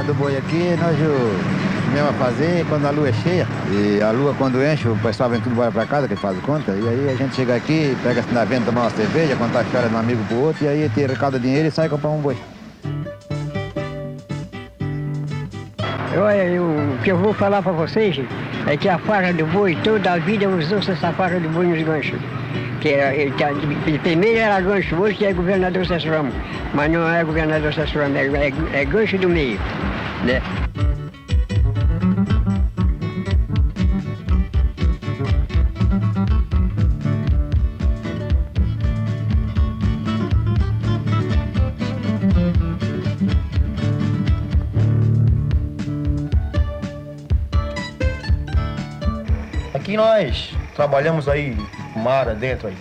do boi aqui, nós mesmo a fazer quando a lua é cheia. E a lua quando enche, o pessoal vem tudo embora pra casa, que faz conta. E aí a gente chega aqui, pega assim na venda, tomar uma cerveja, contar a história de um amigo pro outro, e aí tira cada dinheiro e sai comprar um boi. Olha, o que eu vou falar para vocês é que a farra do boi, toda a vida usou-se essa farra do boi nos ganchos. Primeiro era gancho, hoje é governador César Ramos, mas não é governador César Ramos, é gancho do meio, né? Aqui nós trabalhamos aí, mar dentro aí,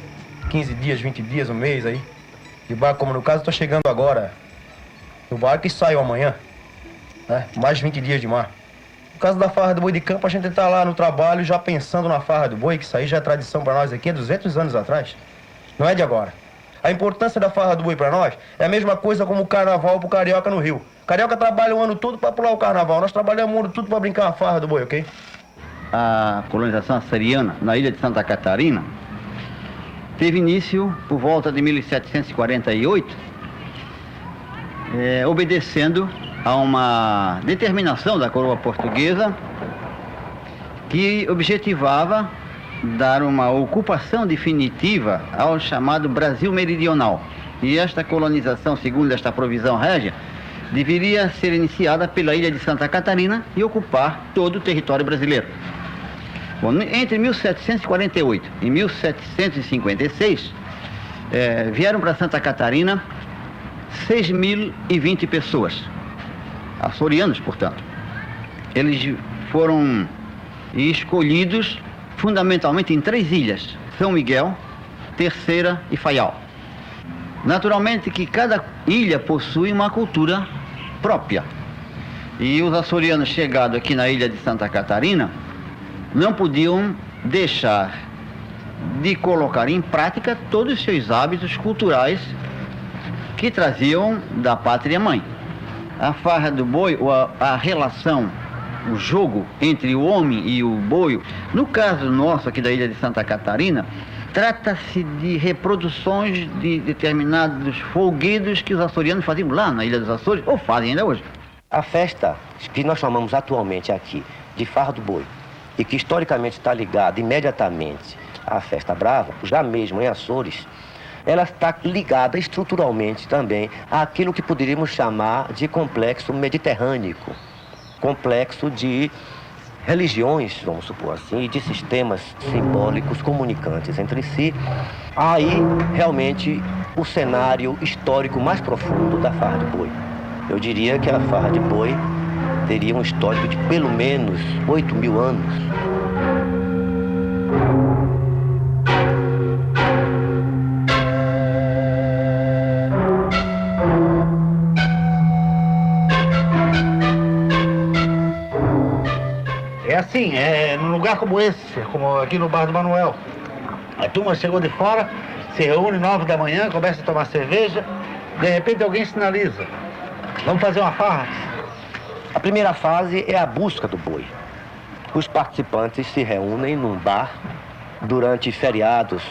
15 dias, 20 dias, um mês aí. De barco, como no caso, eu tô chegando agora no barco e saio amanhã, né? Mais 20 dias de mar. No caso da farra do boi de campo, a gente tá lá no trabalho já pensando na farra do boi, que isso aí já é tradição para nós aqui há 200 anos atrás. Não é de agora. A importância da farra do boi para nós é a mesma coisa como o carnaval pro carioca no Rio. O carioca trabalha o ano todo para pular o carnaval, nós trabalhamos o ano todo para brincar a farra do boi, ok? A colonização açoriana na ilha de Santa Catarina teve início por volta de 1748, obedecendo a uma determinação da coroa portuguesa que objetivava dar uma ocupação definitiva ao chamado Brasil Meridional. E esta colonização, segundo esta provisão régia, deveria ser iniciada pela ilha de Santa Catarina e ocupar todo o território brasileiro. Bom, entre 1748 e 1756, vieram para Santa Catarina 6.020 pessoas, açorianos, portanto. Eles foram escolhidos fundamentalmente em 3 ilhas, São Miguel, Terceira e Faial. Naturalmente que cada ilha possui uma cultura própria. E os açorianos chegados aqui na ilha de Santa Catarina não podiam deixar de colocar em prática todos os seus hábitos culturais que traziam da pátria mãe. A farra do boi, ou a relação, o jogo entre o homem e o boi, no caso nosso aqui da ilha de Santa Catarina, trata-se de reproduções de determinados folguedos que os açorianos faziam lá na Ilha dos Açores, ou fazem ainda hoje. A festa que nós chamamos atualmente aqui de farra do boi, e que historicamente está ligada imediatamente à festa brava, já mesmo em Açores, ela está ligada estruturalmente também àquilo que poderíamos chamar de complexo mediterrâneo, complexo de religiões, vamos supor assim, e de sistemas simbólicos comunicantes entre si. Aí, realmente, o cenário histórico mais profundo da farra de boi. Eu diria que a farra de boi teria um histórico de pelo menos 8.000 anos. É assim, num lugar como esse, como aqui no Bar do Manuel. A turma chegou de fora, se reúne 9 da manhã, começa a tomar cerveja, de repente alguém sinaliza: vamos fazer uma farra? A primeira fase é a busca do boi. Os participantes se reúnem num bar durante feriados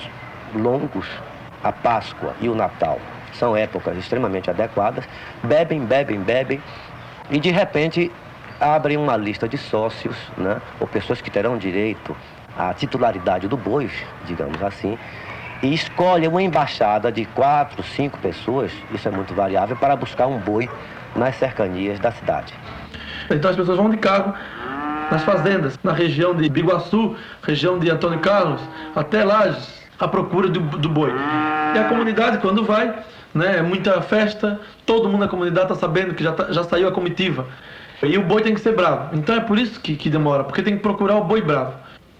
longos, a Páscoa e o Natal. São épocas extremamente adequadas. Bebem, e de repente abrem uma lista de sócios, né, ou pessoas que terão direito à titularidade do boi, digamos assim, e escolhem uma embaixada de 4, 5 pessoas, isso é muito variável, para buscar um boi nas cercanias da cidade. Então as pessoas vão de carro nas fazendas, na região de Biguaçu, região de Antônio Carlos, até Lages, à procura do boi. E a comunidade, quando vai, né, é muita festa, todo mundo na comunidade está sabendo que já saiu a comitiva. E o boi tem que ser bravo. Então é por isso que demora, porque tem que procurar o boi bravo.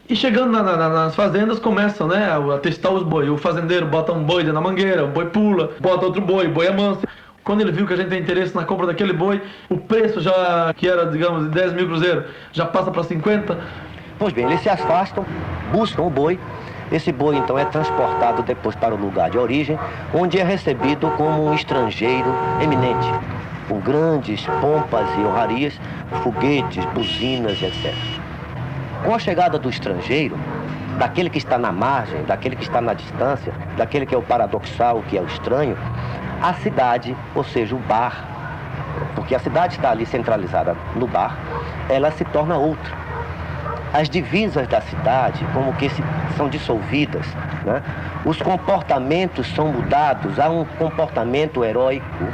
E chegando nas fazendas, começam, né, a testar os boi. O fazendeiro bota um boi na mangueira, o boi pula, bota outro boi, o boi é manso. Quando ele viu que a gente tem interesse na compra daquele boi, o preço já, que era, digamos, de 10 mil cruzeiros, já passa para 50. Pois bem, eles se afastam, buscam o boi. Esse boi, então, é transportado depois para o lugar de origem, onde é recebido como um estrangeiro eminente. com grandes pompas e honrarias, foguetes, buzinas e etc. Com a chegada do estrangeiro, daquele que está na margem, daquele que está na distância, daquele que é o paradoxal, que é o estranho, a cidade, ou seja, o bar, porque a cidade está ali centralizada no bar, ela se torna outra. As divisas da cidade, como que são dissolvidas, né? Os comportamentos são mudados, há um comportamento heróico,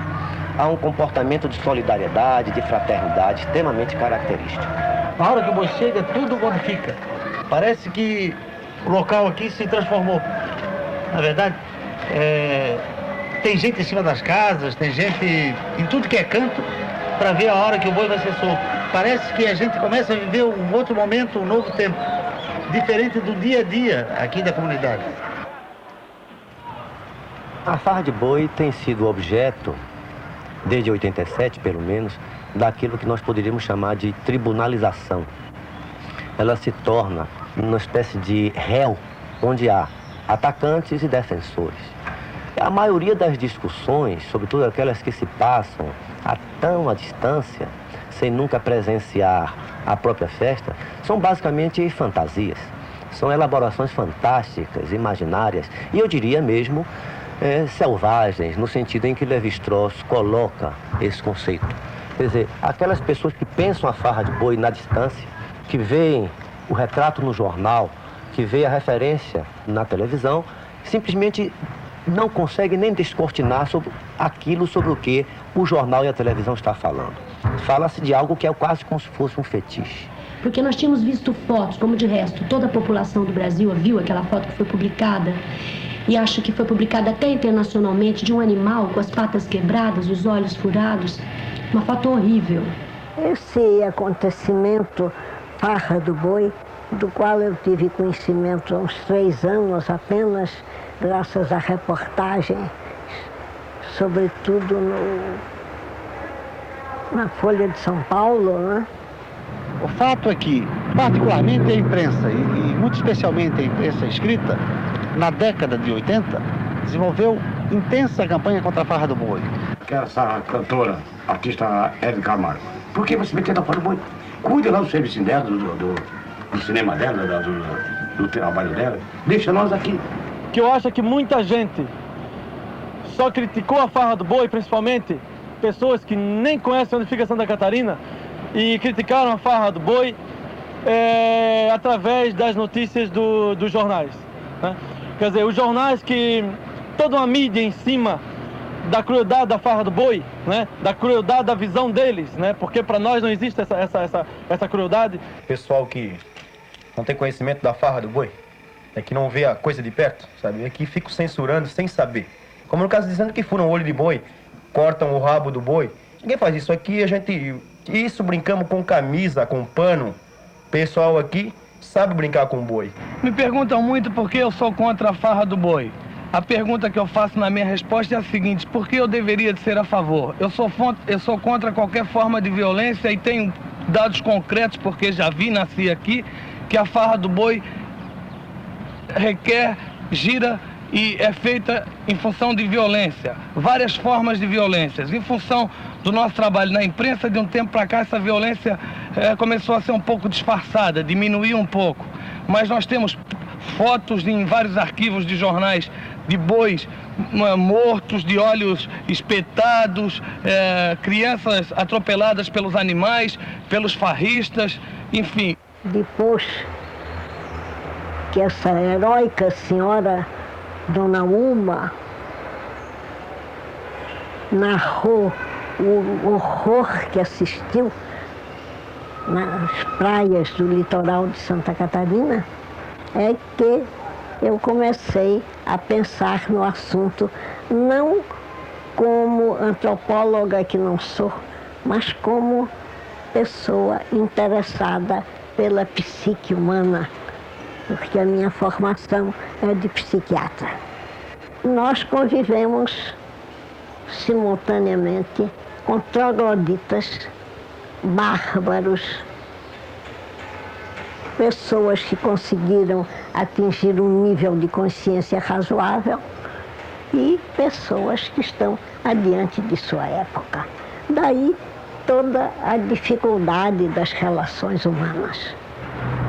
há um comportamento de solidariedade, de fraternidade extremamente característico. Na hora que o boi chega, tudo modifica. Parece que o local aqui se transformou. Na verdade, tem gente em cima das casas, tem gente em tudo que é canto para ver a hora que o boi vai ser solto. Parece que a gente começa a viver um outro momento, um novo tempo, diferente do dia a dia aqui da comunidade. A farra de boi tem sido objeto, desde 87 pelo menos, daquilo que nós poderíamos chamar de tribunalização. Ela se torna uma espécie de réu, onde há atacantes e defensores. A maioria das discussões, sobretudo aquelas que se passam a tão distância, sem nunca presenciar a própria festa, são basicamente fantasias. São elaborações fantásticas, imaginárias, e eu diria mesmo selvagens, no sentido em que Lévi-Strauss coloca esse conceito. Quer dizer, aquelas pessoas que pensam a farra de boi na distância, que veem o retrato no jornal, que veem a referência na televisão, simplesmente não conseguem nem descortinar sobre aquilo sobre o que o jornal e a televisão estão falando. Fala-se de algo que é quase como se fosse um fetiche. Porque nós tínhamos visto fotos, como de resto, toda a população do Brasil viu aquela foto que foi publicada, e acho que foi publicada até internacionalmente, de um animal com as patas quebradas, os olhos furados, uma foto horrível. Esse acontecimento, Farra do Boi, do qual eu tive conhecimento há uns 3 anos apenas, graças a reportagens, sobretudo na Folha de São Paulo, né? O fato é que, particularmente a imprensa, e muito especialmente a imprensa escrita, na década de 80, desenvolveu intensa campanha contra a farra do boi. Que era essa cantora, artista Hebe Camargo. Por que você meteu a farra do boi? Cuide lá do serviço dela, do cinema dela, do trabalho dela. Deixa nós aqui. Que eu acho que muita gente só criticou a farra do boi, principalmente pessoas que nem conhecem onde fica Santa Catarina, e criticaram a farra do boi através das notícias dos jornais, né? Quer dizer, os jornais que toda uma mídia em cima da crueldade da farra do boi, né? Da crueldade da visão deles, né? Porque para nós não existe essa crueldade. Pessoal que não tem conhecimento da farra do boi, que não vê a coisa de perto, sabe? É que ficam censurando sem saber. Como no caso dizendo que furam o olho de boi, cortam o rabo do boi. Ninguém faz isso aqui, isso brincamos com camisa, com pano. Pessoal aqui sabe brincar com boi. Me perguntam muito por que eu sou contra a farra do boi. A pergunta que eu faço na minha resposta é a seguinte: por que eu deveria de ser a favor? Eu sou contra qualquer forma de violência e tenho dados concretos, porque já nasci aqui, que a farra do boi requer, gira e é feita em função de violência, várias formas de violências. Em função do nosso trabalho na imprensa, de um tempo para cá, essa violência começou a ser um pouco disfarçada, diminuiu um pouco. Mas nós temos fotos em vários arquivos de jornais de bois mortos, de olhos espetados, crianças atropeladas pelos animais, pelos farristas, enfim. Depois que essa heróica senhora Dona Uma narrou o horror que assistiu nas praias do litoral de Santa Catarina, é que eu comecei a pensar no assunto, não como antropóloga que não sou, mas como pessoa interessada pela psique humana, porque a minha formação é de psiquiatra. Nós convivemos simultaneamente com trogloditas, bárbaros, pessoas que conseguiram atingir um nível de consciência razoável e pessoas que estão adiante de sua época. Daí toda a dificuldade das relações humanas.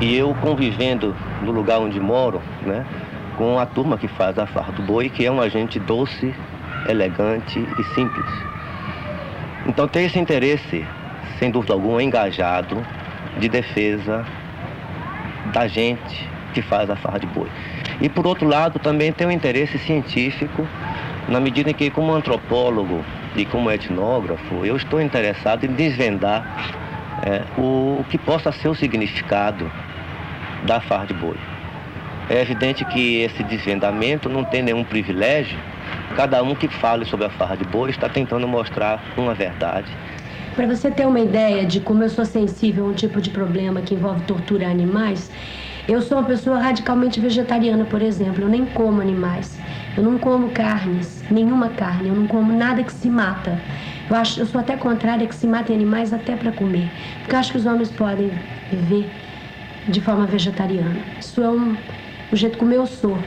E eu convivendo no lugar onde moro, né, com a turma que faz a farra do boi, que é uma gente doce, elegante e simples. Então tem esse interesse, sem dúvida alguma, engajado de defesa da gente que faz a farra de boi. E por outro lado também tem um interesse científico, na medida em que, como antropólogo e como etnógrafo, eu estou interessado em desvendar o que possa ser o significado da farra de boi. É evidente que esse desvendamento não tem nenhum privilégio. Cada um que fale sobre a farra de boi está tentando mostrar uma verdade. Para você ter uma ideia de como eu sou sensível a um tipo de problema que envolve tortura a animais, eu sou uma pessoa radicalmente vegetariana, por exemplo. Eu nem como animais. Eu não como carnes, nenhuma carne. Eu não como nada que se mata. Eu sou até contrária que se matem animais até para comer. Porque eu acho que os homens podem viver de forma vegetariana. Isso é o jeito como eu sou.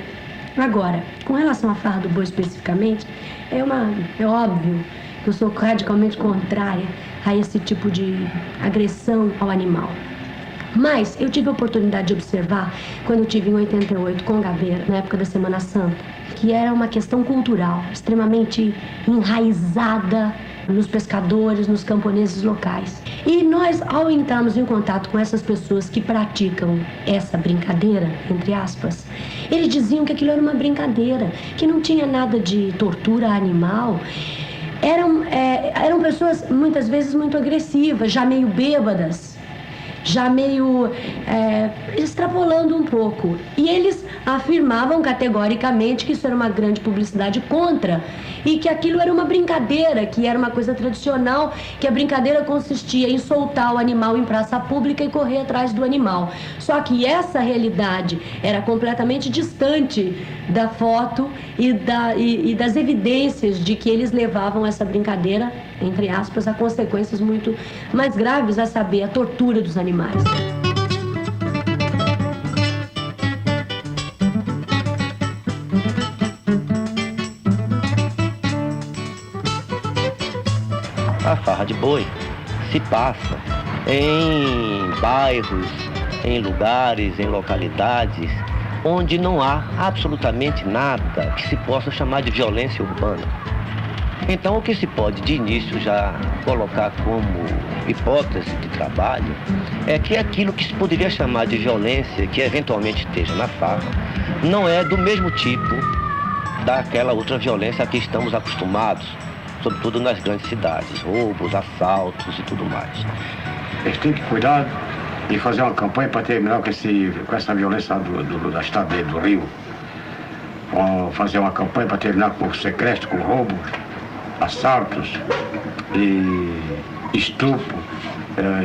Agora, com relação à farra do boi especificamente, é óbvio que eu sou radicalmente contrária a esse tipo de agressão ao animal. Mas eu tive a oportunidade de observar, quando eu tive em 88 com Gabeira, na época da Semana Santa, que era uma questão cultural, extremamente enraizada nos pescadores, nos camponeses locais. E nós, ao entrarmos em contato com essas pessoas que praticam essa brincadeira, entre aspas, eles diziam que aquilo era uma brincadeira, que não tinha nada de tortura animal. Eram pessoas, muitas vezes, muito agressivas, já meio bêbadas, já meio extrapolando um pouco. E eles afirmavam categoricamente que isso era uma grande publicidade contra e que aquilo era uma brincadeira, que era uma coisa tradicional, que a brincadeira consistia em soltar o animal em praça pública e correr atrás do animal. Só que essa realidade era completamente distante da foto e das evidências de que eles levavam essa brincadeira, entre aspas, a consequências muito mais graves, a saber, a tortura dos animais. A farra de boi se passa em bairros, em lugares, em localidades onde não há absolutamente nada que se possa chamar de violência urbana. Então, o que se pode de início já colocar como hipótese de trabalho é que aquilo que se poderia chamar de violência, que eventualmente esteja na farra, não é do mesmo tipo daquela outra violência a que estamos acostumados, sobretudo nas grandes cidades, roubos, assaltos e tudo mais. Eles têm que cuidar e fazer uma campanha para terminar com essa violência da estrada do Rio. Fazer uma campanha para terminar com o sequestro, com roubo, assaltos e estupro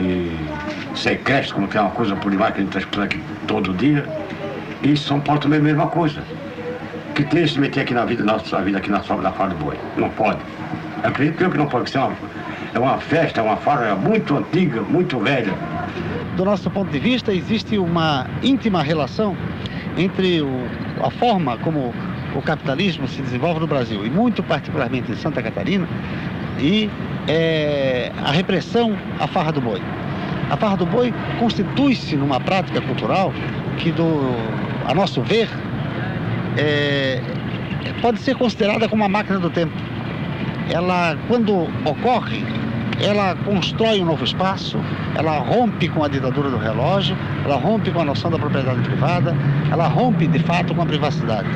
e sequestro, como tem uma coisa por demais que a gente está escutando aqui todo dia. E São Paulo também é a mesma coisa. Que tem que se meter aqui na vida, nossa vida aqui na farra do boi. Não pode. Eu acredito que não pode, porque é uma festa, é uma farra muito antiga, muito velha. Do nosso ponto de vista, existe uma íntima relação entre a forma como o capitalismo se desenvolve no Brasil, e muito particularmente em Santa Catarina, e a repressão à farra do boi. A farra do boi constitui-se numa prática cultural que, a nosso ver, pode ser considerada como uma máquina do tempo. Ela, quando ocorre, ela constrói um novo espaço, ela rompe com a ditadura do relógio, ela rompe com a noção da propriedade privada, ela rompe, de fato, com a privacidade.